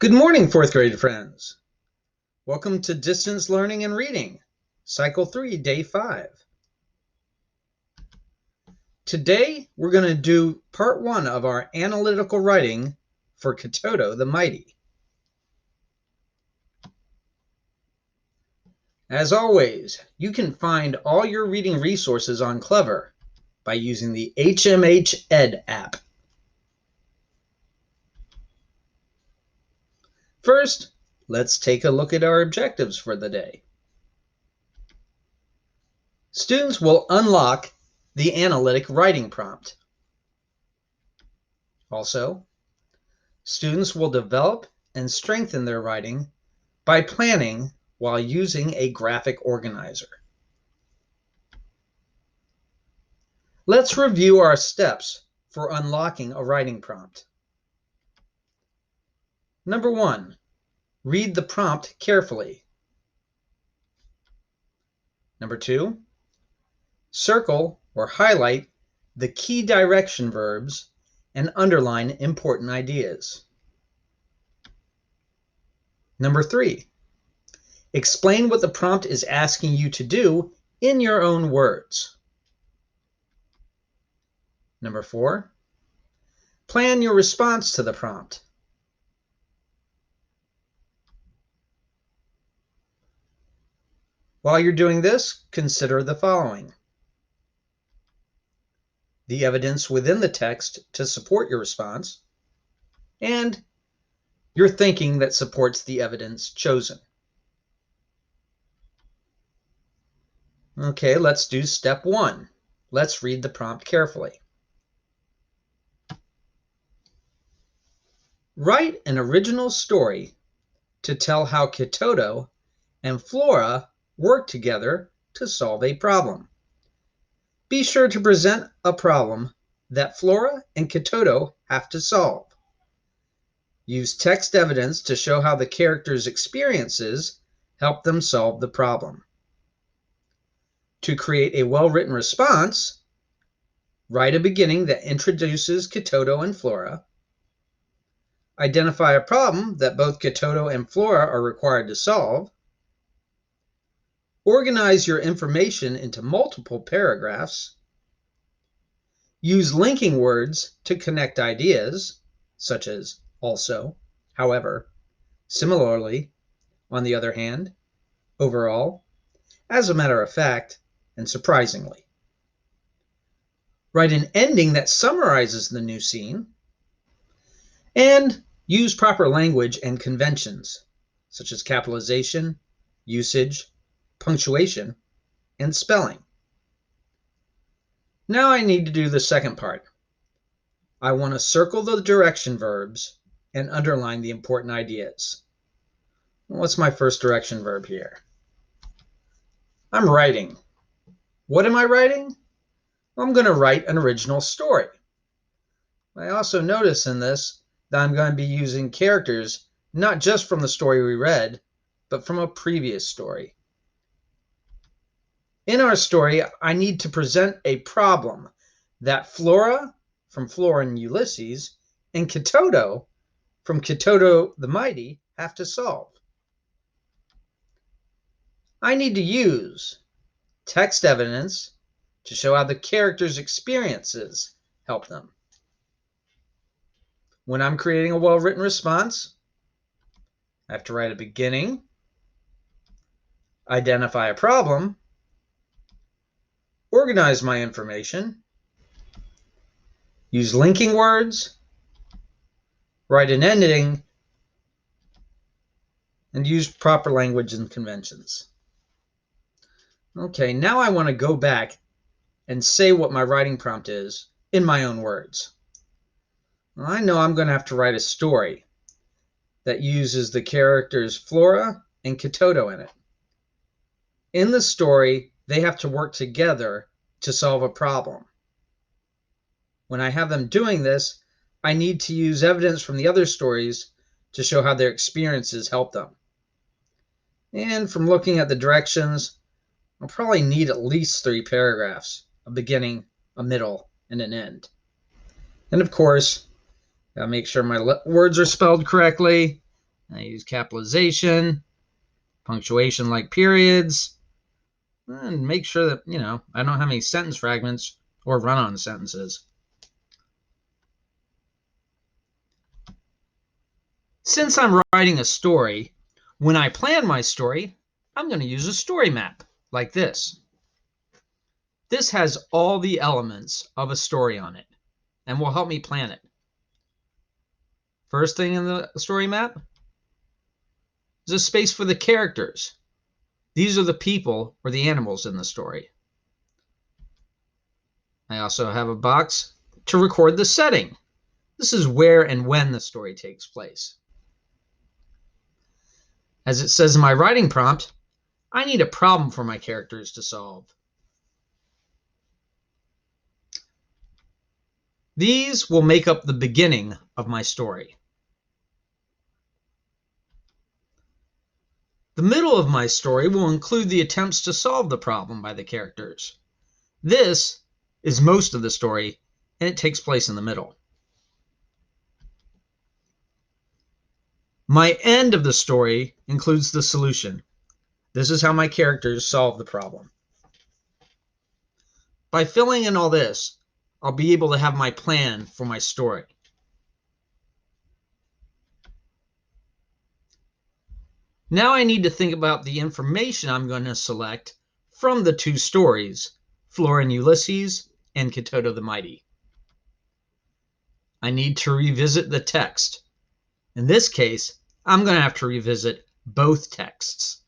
Good morning, fourth grade friends. Welcome to Distance Learning and Reading, Cycle 3, Day 5. Today, we're going to do Part 1 of our analytical writing for Kitoto the Mighty. As always, you can find all your reading resources on Clever by using the HMH Ed app. First, let's take a look at our objectives for the day. Students will unlock the analytic writing prompt. Also, students will develop and strengthen their writing by planning while using a graphic organizer. Let's review our steps for unlocking a writing prompt. Number 1, read the prompt carefully. Number 2, circle or highlight the key direction verbs and underline important ideas. Number 3, explain what the prompt is asking you to do in your own words. Number 4, plan your response to the prompt. While you're doing this, consider the following: the evidence within the text to support your response, and your thinking that supports the evidence chosen. Okay, let's do step 1. Let's read the prompt carefully. Write an original story to tell how Kitoto and Flora work together to solve a problem. Be sure to present a problem that Flora and Kitoto have to solve. Use text evidence to show how the characters' experiences help them solve the problem. To create a well-written response, write a beginning that introduces Kitoto and Flora. Identify a problem that both Kitoto and Flora are required to solve. Organize your information into multiple paragraphs. Use linking words to connect ideas, such as also, however, similarly, on the other hand, overall, as a matter of fact, and surprisingly. Write an ending that summarizes the new scene. And use proper language and conventions, such as capitalization, usage, punctuation, and spelling. Now I need to do the second part. I want to circle the direction verbs and underline the important ideas. What's my first direction verb here? I'm writing. What am I writing? I'm going to write an original story. I also notice in this that I'm going to be using characters not just from the story we read, but from a previous story. In our story, I need to present a problem that Flora, from Flora and Ulysses, and Kitoto, from Kitoto the Mighty, have to solve. I need to use text evidence to show how the characters' experiences help them. When I'm creating a well-written response, I have to write a beginning, identify a problem, organize my information, use linking words, write an ending, and use proper language and conventions. Okay, now I want to go back and say what my writing prompt is in my own words. Well, I know I'm going to have to write a story that uses the characters Flora and Kitoto in it. In the story, they have to work together to solve a problem. When I have them doing this, I need to use evidence from the other stories to show how their experiences help them. And from looking at the directions, I'll probably need at least 3 paragraphs, a beginning, a middle, and an end. And of course, I'll make sure my words are spelled correctly I use capitalization, punctuation like periods, and make sure that, I don't have any sentence fragments or run-on sentences. Since I'm writing a story, when I plan my story, I'm going to use a story map like this. This has all the elements of a story on it and will help me plan it. First thing in the story map is a space for the characters. These are the people or the animals in the story. I also have a box to record the setting. This is where and when the story takes place. As it says in my writing prompt, I need a problem for my characters to solve. These will make up the beginning of my story. The middle of my story will include the attempts to solve the problem by the characters. This is most of the story, and it takes place in the middle. My end of the story includes the solution. This is how my characters solve the problem. By filling in all this, I'll be able to have my plan for my story. Now I need to think about the information I'm going to select from the two stories, Flora and Ulysses and Kitoto the Mighty. I need to revisit the text. In this case, I'm going to have to revisit both texts.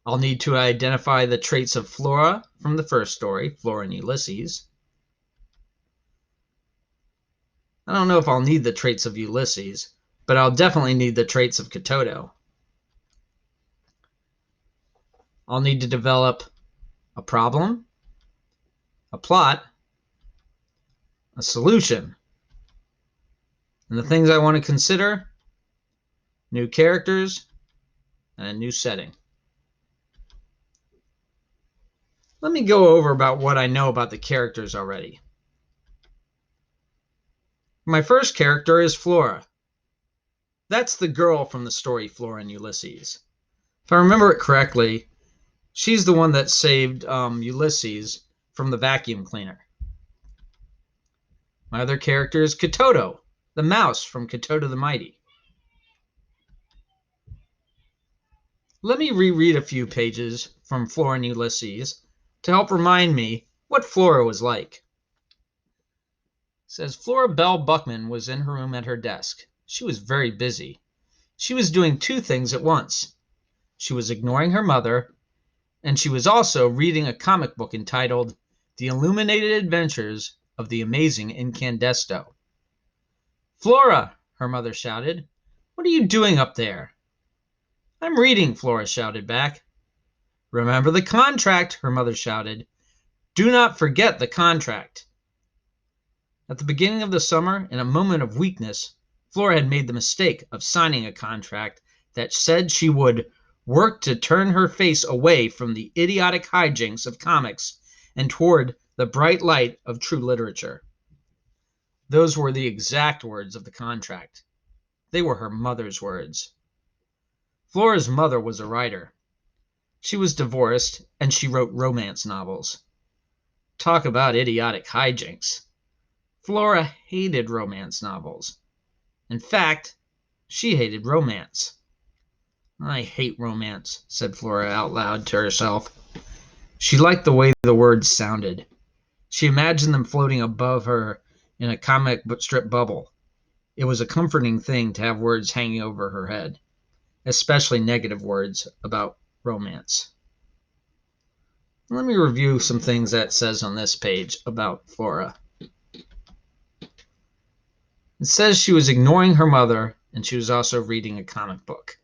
I'll need to identify the traits of Flora from the first story, Flora and Ulysses. I don't know if I'll need the traits of Ulysses, but I'll definitely need the traits of Kitoto. I'll need to develop a problem, a plot, a solution. And the things I want to consider: new characters and a new setting. Let me go over about what I know about the characters already. My first character is Flora. That's the girl from the story Flora and Ulysses. If I remember it correctly, she's the one that saved Ulysses from the vacuum cleaner. My other character is Kitoto, the mouse from Kitoto the Mighty. Let me reread a few pages from Flora and Ulysses to help remind me what Flora was like. It says, Flora Bell Buckman was in her room at her desk. She was very busy. She was doing two things at once. She was ignoring her mother, and she was also reading a comic book entitled The Illuminated Adventures of the Amazing Incandesto. Flora, her mother shouted, what are you doing up there? I'm reading, Flora shouted back. Remember the contract, her mother shouted. Do not forget the contract. At the beginning of the summer, in a moment of weakness, Flora had made the mistake of signing a contract that said she would work to turn her face away from the idiotic hijinks of comics and toward the bright light of true literature. Those were the exact words of the contract. They were her mother's words. Flora's mother was a writer. She was divorced, and she wrote romance novels. Talk about idiotic hijinks. Flora hated romance novels. In fact, she hated romance. I hate romance, said Flora out loud to herself. She liked the way the words sounded. She imagined them floating above her in a comic strip bubble. It was a comforting thing to have words hanging over her head, especially negative words about romance. Let me review some things that it says on this page about Flora. It says she was ignoring her mother, and she was also reading a comic book.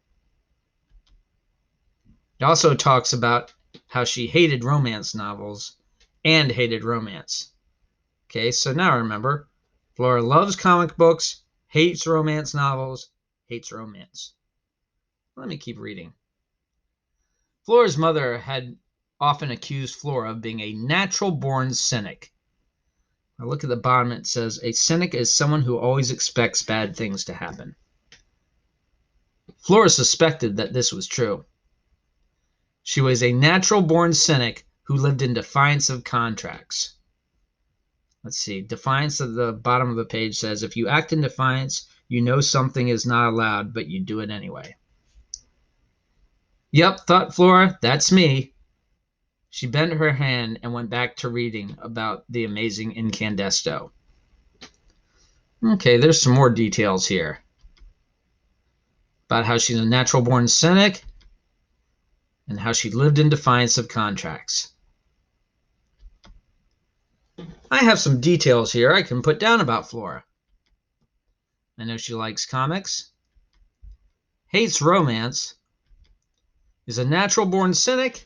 It also talks about how she hated romance novels and hated romance. Okay, so now remember, Flora loves comic books, hates romance novels, hates romance. Let me keep reading. Flora's mother had often accused Flora of being a natural-born cynic. Now look at the bottom, it says, a cynic is someone who always expects bad things to happen. Flora suspected that this was true. She was a natural-born cynic who lived in defiance of contracts. Let's see. Defiance at the bottom of the page says, if you act in defiance, you know something is not allowed, but you do it anyway. Yep, thought Flora, that's me. She bent her hand and went back to reading about the amazing incandesto. Okay, there's some more details here about how she's a natural-born cynic and how she lived in defiance of contracts. I have some details here I can put down about Flora. I know she likes comics, hates romance, is a natural-born cynic,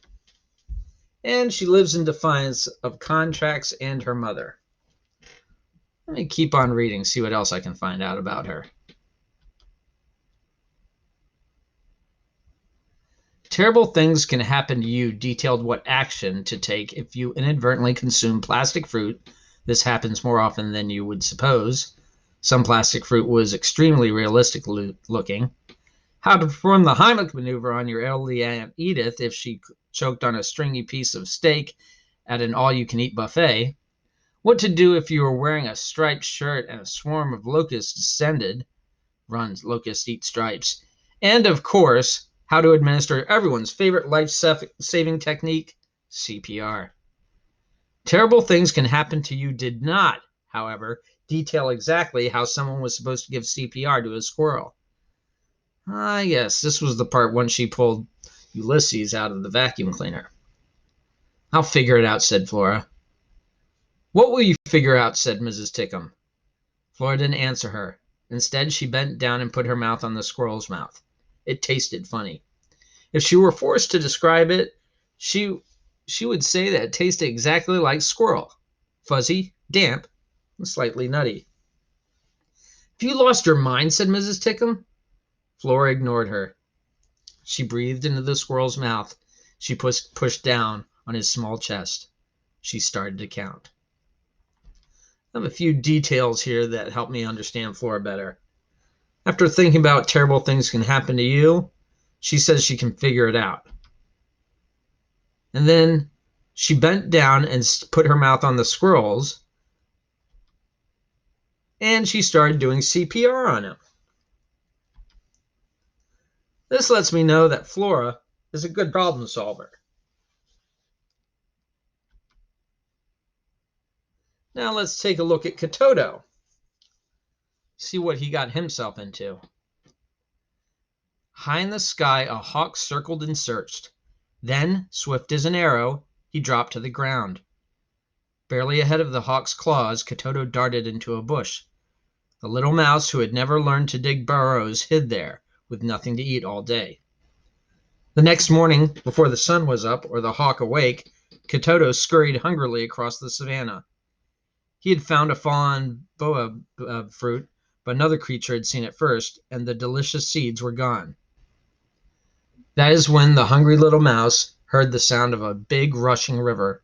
and she lives in defiance of contracts and her mother. Let me keep on reading, see what else I can find out about her. Terrible things can happen to you detailed what action to take if you inadvertently consume plastic fruit. This happens more often than you would suppose. Some plastic fruit was extremely realistic looking. How to perform the Heimlich maneuver on your elderly Aunt Edith if she choked on a stringy piece of steak at an all-you-can-eat buffet. What to do if you were wearing a striped shirt and a swarm of locusts descended. Run, locusts eat stripes. And, of course, how to administer everyone's favorite life-saving technique, CPR. Terrible things can happen to you did not, however, detail exactly how someone was supposed to give CPR to a squirrel. Yes, this was the part when she pulled Ulysses out of the vacuum cleaner. I'll figure it out, said Flora. What will you figure out, said Mrs. Tickham. Flora didn't answer her. Instead, she bent down and put her mouth on the squirrel's mouth. It tasted funny. If she were forced to describe it, she would say that it tasted exactly like squirrel. Fuzzy, damp, and slightly nutty. Have you lost your mind, said Mrs. Tickham. Flora ignored her. She breathed into the squirrel's mouth. She pushed down on his small chest. She started to count. I have a few details here that help me understand Flora better. After thinking about terrible things can happen to you, she says she can figure it out. And then she bent down and put her mouth on the squirrel's, and she started doing CPR on him. This lets me know that Flora is a good problem solver. Now let's take a look at Kitoto. See what he got himself into. High in the sky, a hawk circled and searched. Then, swift as an arrow, he dropped to the ground. Barely ahead of the hawk's claws, Kitoto darted into a bush. The little mouse, who had never learned to dig burrows, hid there, with nothing to eat all day. The next morning, before the sun was up or the hawk awake, Kitoto scurried hungrily across the savannah. He had found a fallen boa fruit, but another creature had seen it first, and the delicious seeds were gone. That is when the hungry little mouse heard the sound of a big rushing river.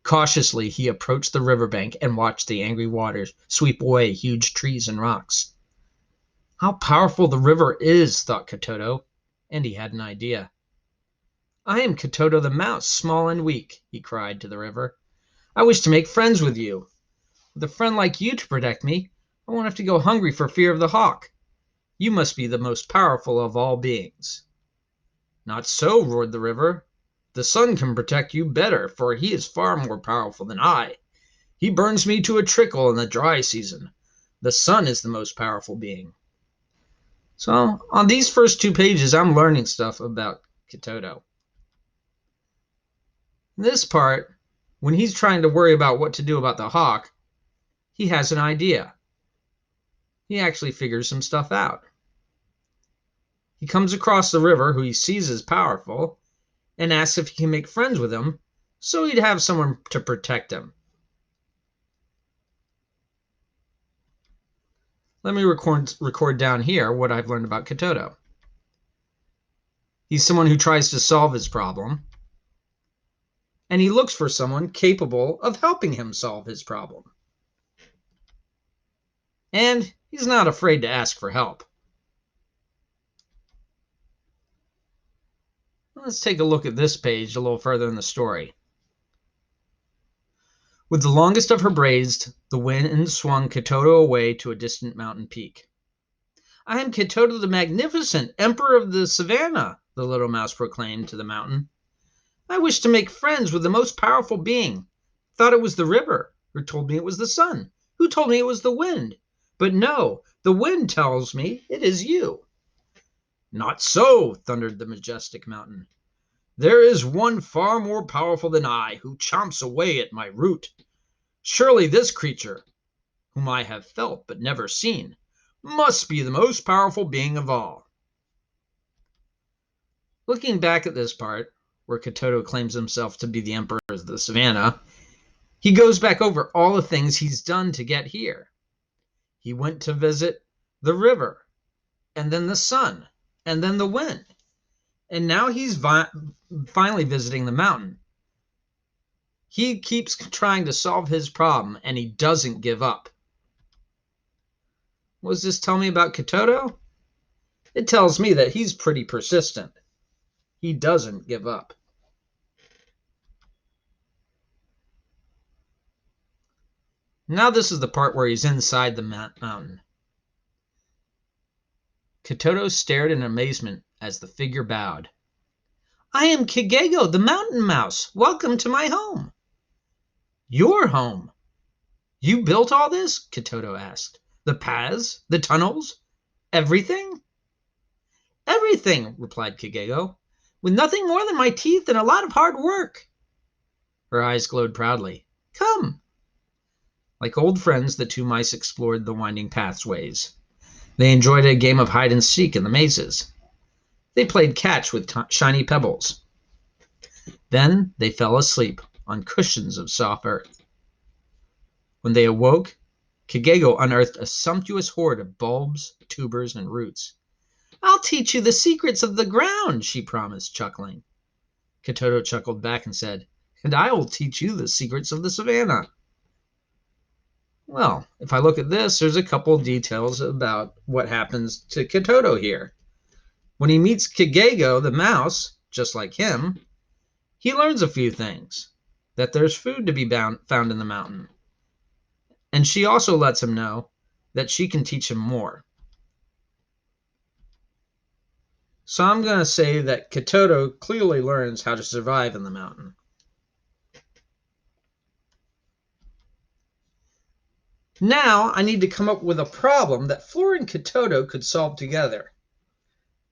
Cautiously, he approached the riverbank and watched the angry waters sweep away huge trees and rocks. How powerful the river is, thought Kitoto, and he had an idea. I am Kitoto the mouse, small and weak, he cried to the river. I wish to make friends with you. With a friend like you to protect me, I won't have to go hungry for fear of the hawk. You must be the most powerful of all beings. Not so, roared the river. The sun can protect you better, for he is far more powerful than I. He burns me to a trickle in the dry season. The sun is the most powerful being. So, on these first 2 pages, I'm learning stuff about Kitoto. In this part, when he's trying to worry about what to do about the hawk, he has an idea. He actually figures some stuff out. He comes across the river, who he sees as powerful, and asks if he can make friends with him, so he'd have someone to protect him. Let me record down here what I've learned about Kitoto. He's someone who tries to solve his problem, and he looks for someone capable of helping him solve his problem. And he's not afraid to ask for help. Let's take a look at this page a little further in the story. With the longest of her braids, the wind swung Kitoto away to a distant mountain peak. I am Kitoto the Magnificent, Emperor of the Savannah, the little mouse proclaimed to the mountain. I wish to make friends with the most powerful being. Thought it was the river, who told me it was the sun, who told me it was the wind. But no, the wind tells me it is you. Not so, thundered the majestic mountain. There is one far more powerful than I, who chomps away at my root. Surely this creature, whom I have felt but never seen, must be the most powerful being of all. Looking back at this part, where Kitoto claims himself to be the emperor of the savannah, he goes back over all the things he's done to get here. He went to visit the river, and then the sun, and then the wind. And now he's finally visiting the mountain. He keeps trying to solve his problem, and he doesn't give up. What does this tell me about Kitoto? It tells me that he's pretty persistent. He doesn't give up. Now this is the part where he's inside the mountain. Kitoto stared in amazement as the figure bowed. I am Kigego, the mountain mouse. Welcome to my home. Your home? You built all this? Kitoto asked. The paths? The tunnels? Everything? Everything, replied Kigego, with nothing more than my teeth and a lot of hard work. Her eyes glowed proudly. Come. Like old friends, the two mice explored the winding pathways. They enjoyed a game of hide and seek in the mazes. They played catch with shiny pebbles. Then they fell asleep on cushions of soft earth. When they awoke, Kigego unearthed a sumptuous hoard of bulbs, tubers, and roots. I'll teach you the secrets of the ground, she promised, chuckling. Kitoto chuckled back and said, and I will teach you the secrets of the savannah. Well, if I look at this, there's a couple of details about what happens to Kitoto here. When he meets Kigego, the mouse, just like him, he learns a few things. That there's food to be found in the mountain. And she also lets him know that she can teach him more. So I'm going to say that Kitoto clearly learns how to survive in the mountain. Now I need to come up with a problem that Flora and Kitoto could solve together.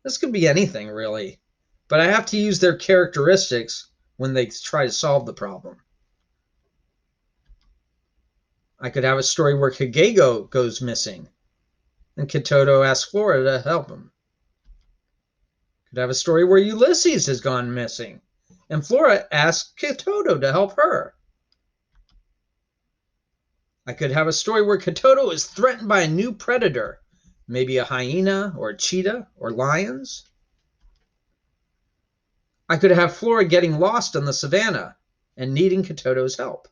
This could be anything, really, but I have to use their characteristics when they try to solve the problem. I could have a story where Kigego goes missing, and Kitoto asks Flora to help him. Could have a story where Ulysses has gone missing, and Flora asks Kitoto to help her. I could have a story where Kitoto is threatened by a new predator, maybe a hyena or a cheetah or lions. I could have Flora getting lost on the savannah and needing Kitoto's help.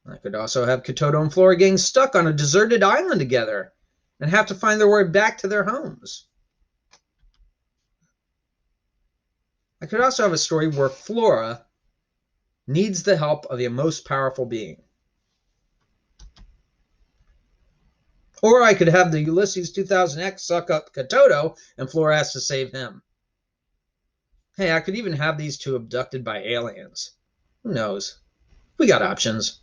I could also have Kitoto and Flora getting stuck on a deserted island together and have to find their way back to their homes. I could also have a story where Flora needs the help of the most powerful being. Or I could have the Ulysses 2000X suck up Kitoto and Flora has to save him. Hey, I could even have these two abducted by aliens. Who knows? We got options.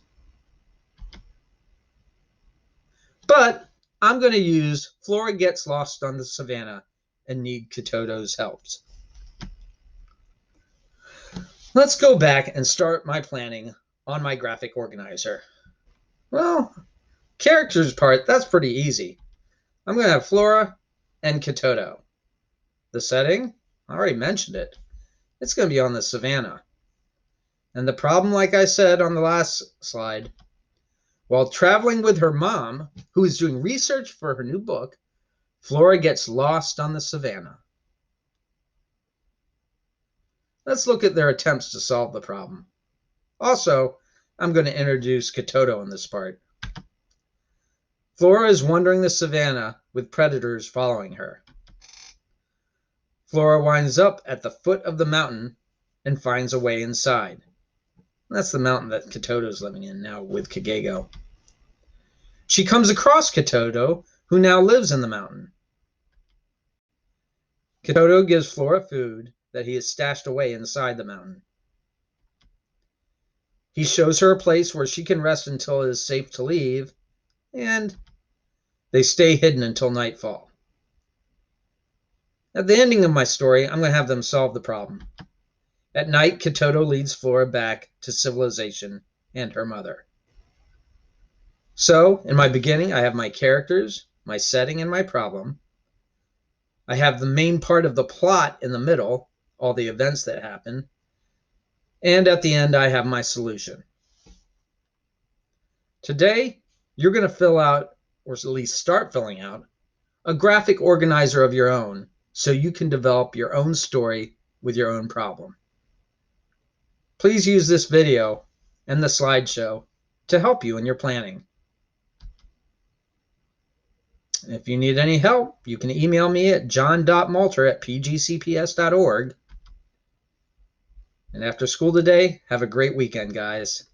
But I'm going to use Flora gets lost on the savannah and need Kitoto's help. Let's go back and start my planning on my graphic organizer. Well, characters part, that's pretty easy. I'm going to have Flora and Kitoto. The setting, I already mentioned it. It's going to be on the savannah. And the problem, like I said on the last slide, while traveling with her mom, who is doing research for her new book, Flora gets lost on the savannah. Let's look at their attempts to solve the problem. Also, I'm going to introduce Kitoto in this part. Flora is wandering the savannah with predators following her. Flora winds up at the foot of the mountain and finds a way inside. That's the mountain that Kitoto's living in now with Kagego. She comes across Kitoto, who now lives in the mountain. Kitoto gives Flora food that he has stashed away inside the mountain. He shows her a place where she can rest until it is safe to leave, and they stay hidden until nightfall. At the ending of my story, I'm going to have them solve the problem. At night, Kitoto leads Flora back to civilization and her mother. So, in my beginning, I have my characters, my setting, and my problem. I have the main part of the plot in the middle, all the events that happen. And at the end, I have my solution. Today, you're going to fill out, or at least start filling out, a graphic organizer of your own so you can develop your own story with your own problem. Please use this video and the slideshow to help you in your planning. If you need any help, you can email me at john.malter@pgcps.org. And after school today, have a great weekend, guys.